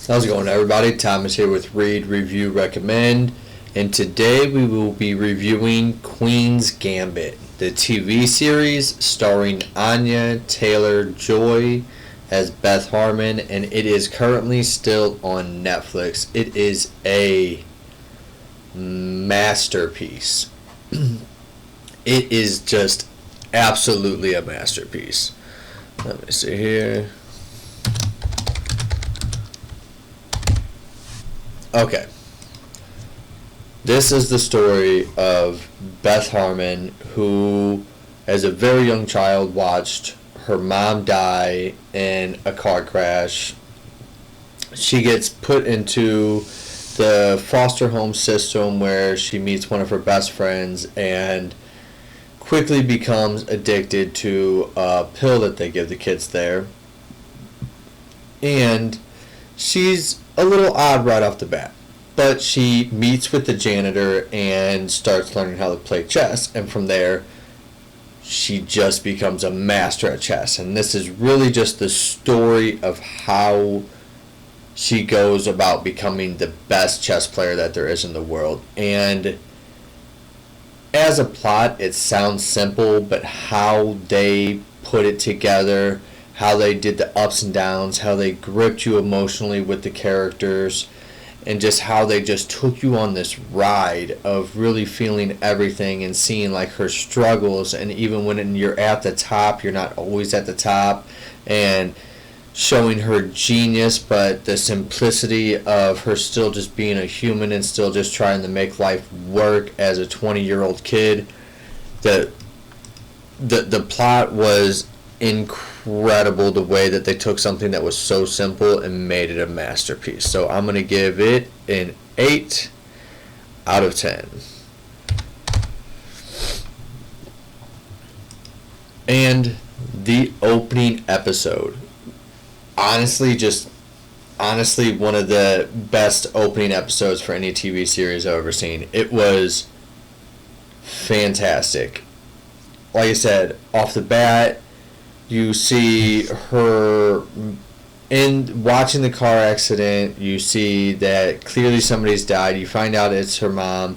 How's it going, everybody? Thomas here with Read, Review, Recommend, and today we will be reviewing Queens Gambit, the TV series starring Anya Taylor-Joy as Beth Harmon, and it is currently still on Netflix. It is a masterpiece. It is just absolutely a masterpiece. Let me see here. Okay. This is the story of Beth Harmon, who, as a very young child, watched her mom die in a car crash. She gets put into the foster home system where she meets one of her best friends and quickly becomes addicted to a pill that they give the kids there. And she's a little odd right off the bat, but she meets with the janitor and starts learning how to play chess, and from there she just becomes a master at chess. And this is really just the story of how she goes about becoming the best chess player that there is in the world. And as a plot, it sounds simple, but how they put it together, how they did the ups and downs, how they gripped you emotionally with the characters, and just how they just took you on this ride of really feeling everything and seeing like her struggles. And even when you're at the top, you're not always at the top, and showing her genius, but the simplicity of her still just being a human and still just trying to make life work as a 20-year-old kid. The plot was incredible, the way that they took something that was so simple and made it a masterpiece. So I'm going to give it an 8 out of 10. And the opening episode, honestly one of the best opening episodes for any TV series I've ever seen. It was fantastic. Like I said, off the bat, you see her in watching the car accident. You see that clearly somebody's died. You find out it's her mom.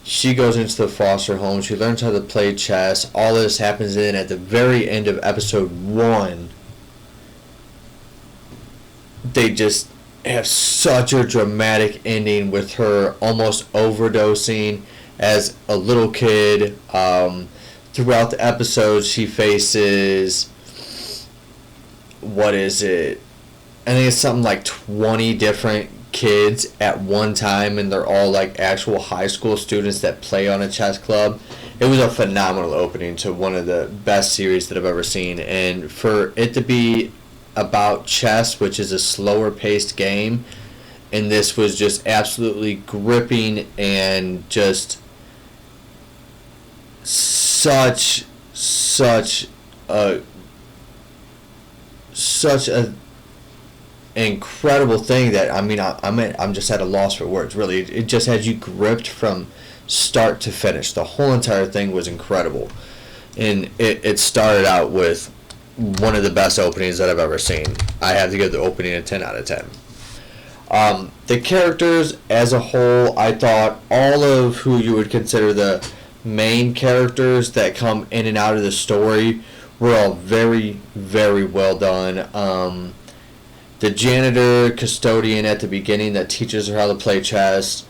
She goes into the foster home. She learns how to play chess. All this happens in at the very end of episode 1. They just have such a dramatic ending with her almost overdosing as a little kid. Throughout the episode, she faces, what is it? I think it's something like 20 different kids at one time, and they're all like actual high school students that play on a chess club. It was a phenomenal opening to one of the best series that I've ever seen, and for it to be about chess, which is a slower paced game, and this was just absolutely gripping and just such a incredible thing that I'm just at a loss for words. Really, it just had you gripped from start to finish. The whole entire thing was incredible, and it started out with one of the best openings that I've ever seen. I have to give the opening a 10 out of 10. The characters as a whole, I thought all of who you would consider the main characters that come in and out of the story were all very, very well done. The janitor custodian at the beginning that teaches her how to play chess,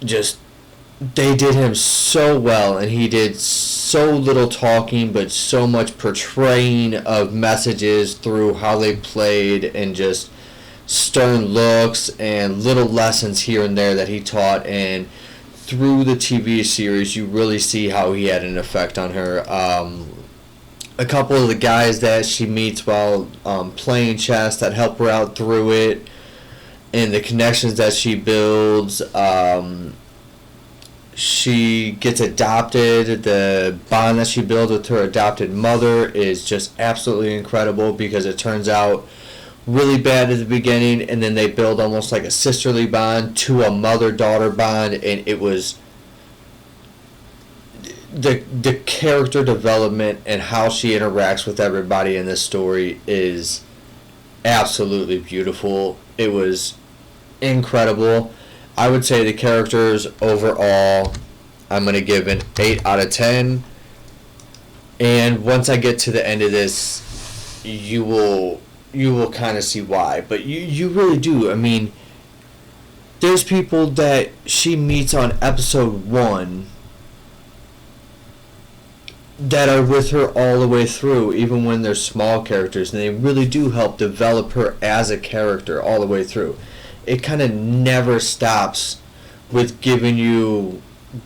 they did him so well, and he did so little talking but so much portraying of messages through how they played, and just stern looks and little lessons here and there that he taught. And through the TV series, you really see how he had an effect on her. A couple of the guys that she meets while playing chess that help her out through it, and the connections that she builds. She gets adopted. The bond that she builds with her adopted mother is just absolutely incredible, because it turns out really bad at the beginning, and then they build almost like a sisterly bond to a mother-daughter bond, and it was the character development and how she interacts with everybody in this story is absolutely beautiful. It was incredible. I would say the characters overall, I'm going to give an 8 out of 10. And once I get to the end of this, you will kind of see why. But you really do. I mean, there's people that she meets on episode 1 that are with her all the way through, even when they're small characters, and they really do help develop her as a character all the way through. It kind of never stops with giving you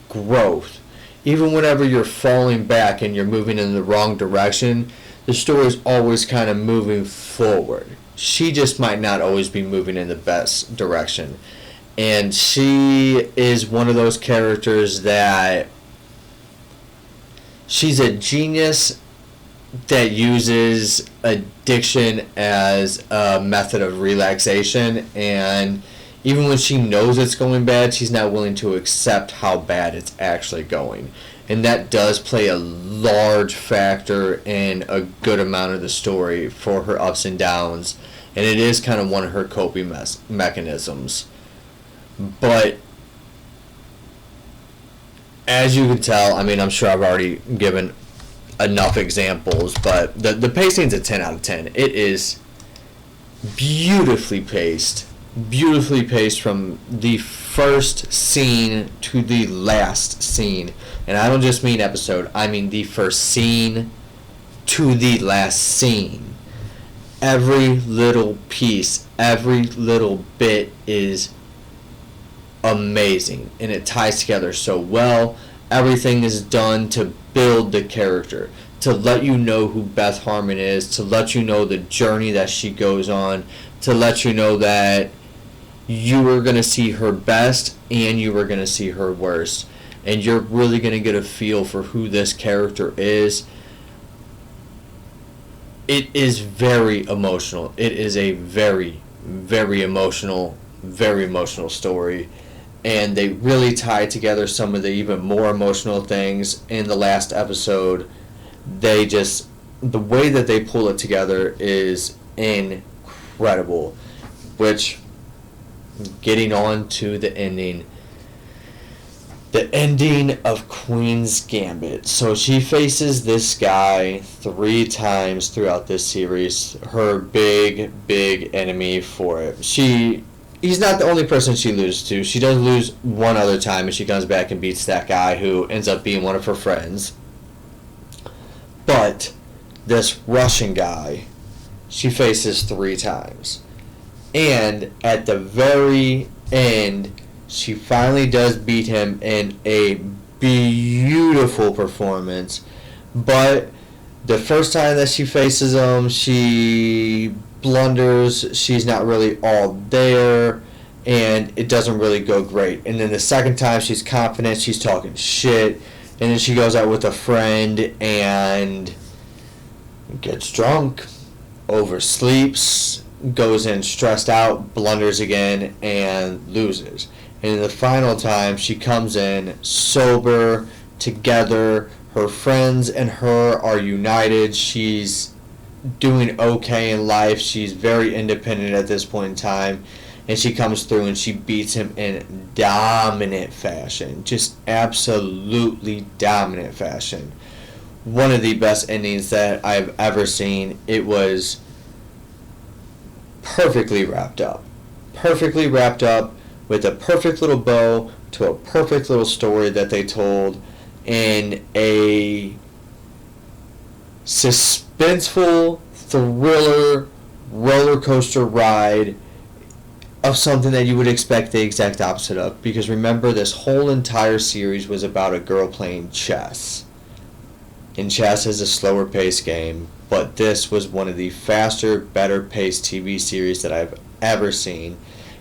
growth. Even whenever you're falling back and you're moving in the wrong direction, the story's always kind of moving forward. She just might not always be moving in the best direction. And she is one of those characters that she's a genius that uses addiction as a method of relaxation, and even when she knows it's going bad, she's not willing to accept how bad it's actually going. And that does play a large factor in a good amount of the story for her ups and downs, and it is kind of one of her coping mechanisms. But as you can tell, I mean, I'm sure I've already given enough examples, but the pacing's a 10 out of 10. It is beautifully paced from the first scene to the last scene. And I don't just mean episode, I mean the first scene to the last scene. Every little piece, every little bit is amazing, and it ties together so well. Everything is done to build the character, to let you know who Beth Harmon is, to let you know the journey that she goes on, to let you know that you are going to see her best and you are going to see her worst, and you're really going to get a feel for who this character is. It is very emotional. It is a very, very emotional story. And they really tie together some of the even more emotional things in the last episode. The way that they pull it together is incredible. Which, getting on to the ending. The ending of Queens Gambit. So she faces this guy 3 times throughout this series. Her big enemy for it. He's not the only person she loses to. She does lose one other time, and she comes back and beats that guy who ends up being one of her friends. But this Russian guy, she faces 3 times. And at the very end, she finally does beat him in a beautiful performance. But the first time that she faces him, she blunders, she's not really all there, and it doesn't really go great. And then the second time, she's confident, she's talking shit, and then she goes out with a friend and gets drunk, oversleeps, goes in stressed out, blunders again, and loses. And the final time, she comes in sober, together, her friends and her are united, she's doing okay in life, she's very independent at this point in time, and she comes through and she beats him in dominant fashion, just absolutely dominant fashion. One of the best endings that I've ever seen. It was perfectly wrapped up with a perfect little bow to a perfect little story that they told in a suspenseful thriller roller coaster ride of something that you would expect the exact opposite of. Because remember, this whole entire series was about a girl playing chess. And chess is a slower paced game, but this was one of the faster, better paced TV series that I've ever seen.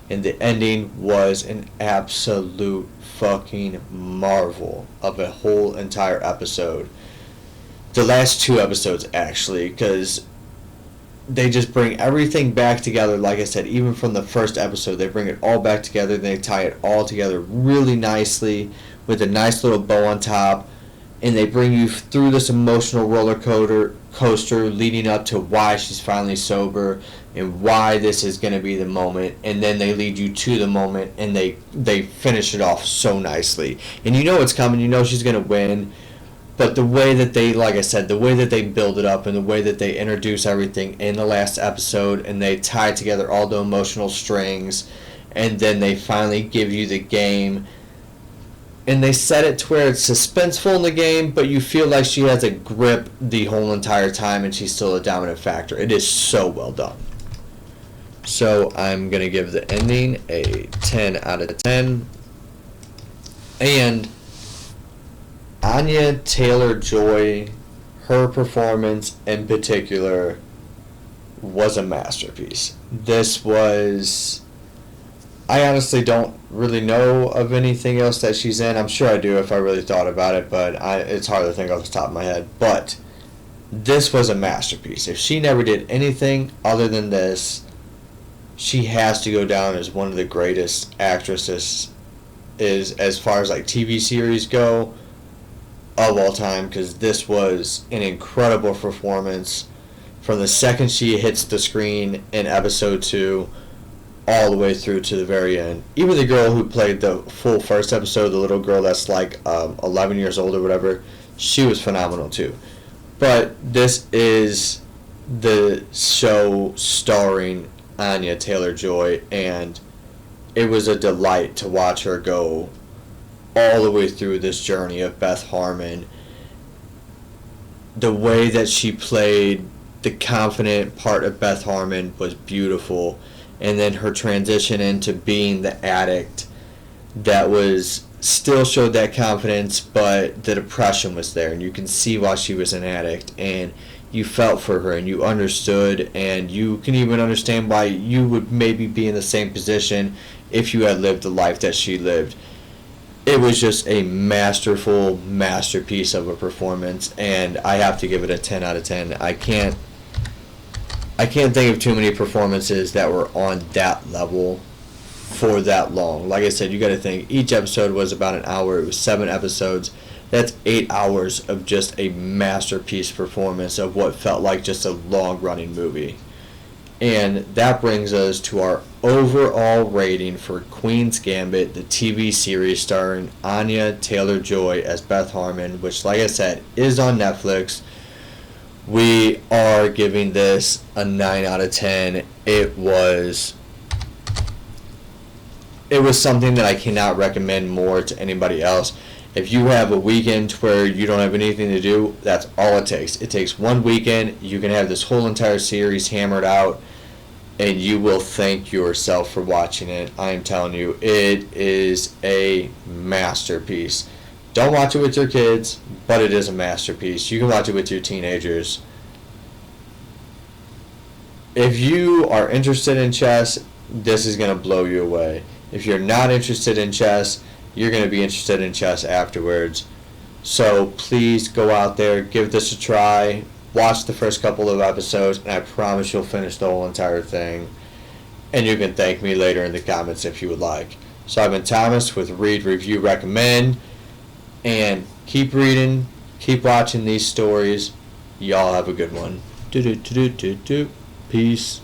And the ending was an absolute fucking marvel of a whole entire episode. The last 2 episodes, actually, because they just bring everything back together. Like I said, even from the first episode, they bring it all back together, and they tie it all together really nicely with a nice little bow on top, and they bring you through this emotional roller coaster leading up to why she's finally sober, and why this is going to be the moment, and then they lead you to the moment, and they finish it off so nicely. And you know it's coming, you know she's going to win, but the way that they, like I said, the way that they build it up and the way that they introduce everything in the last episode, and they tie together all the emotional strings, and then they finally give you the game, and they set it to where it's suspenseful in the game, but you feel like she has a grip the whole entire time and she's still a dominant factor. It is so well done. So I'm going to give the ending a 10 out of 10. And Anya Taylor-Joy, her performance in particular, was a masterpiece. This was... I honestly don't really know of anything else that she's in. I'm sure I do if I really thought about it, but it's hard to think off the top of my head. But this was a masterpiece. If she never did anything other than this, she has to go down as one of the greatest actresses as far as like TV series go of all time, because this was an incredible performance from the second she hits the screen in episode 2 all the way through to the very end. Even the girl who played the full first episode, the little girl that's like 11 years old or whatever, she was phenomenal too. But this is the show starring Anya Taylor-Joy, and it was a delight to watch her go all the way through this journey of Beth Harmon. The way that she played the confident part of Beth Harmon was beautiful. And then her transition into being the addict that was still showed that confidence, but the depression was there, and you can see why she was an addict, and you felt for her and you understood, and you can even understand why you would maybe be in the same position if you had lived the life that she lived. It was just a masterful masterpiece of a performance, and I have to give it a 10 out of 10. I can't think of too many performances that were on that level for that long. Like I said, you got to think each episode was about an hour. It was 7 episodes. That's 8 hours of just a masterpiece performance of what felt like just a long-running movie. And that brings us to our overall rating for Queens Gambit, the TV series starring Anya Taylor-Joy as Beth Harmon, which, like I said, is on Netflix. We are giving this a 9 out of 10. It was something that I cannot recommend more to anybody else. If you have a weekend where you don't have anything to do, that's all it takes. It takes one weekend. You can have this whole entire series hammered out, and you will thank yourself for watching it. I am telling you, it is a masterpiece. Don't watch it with your kids, but it is a masterpiece. You can watch it with your teenagers. If you are interested in chess, this is going to blow you away. If you're not interested in chess, you're going to be interested in chess afterwards. So please go out there, give this a try, watch the first couple of episodes, and I promise you'll finish the whole entire thing. And you can thank me later in the comments if you would like. So I've been Thomas with Read, Review, Recommend. And keep reading, keep watching these stories. Y'all have a good one. Peace.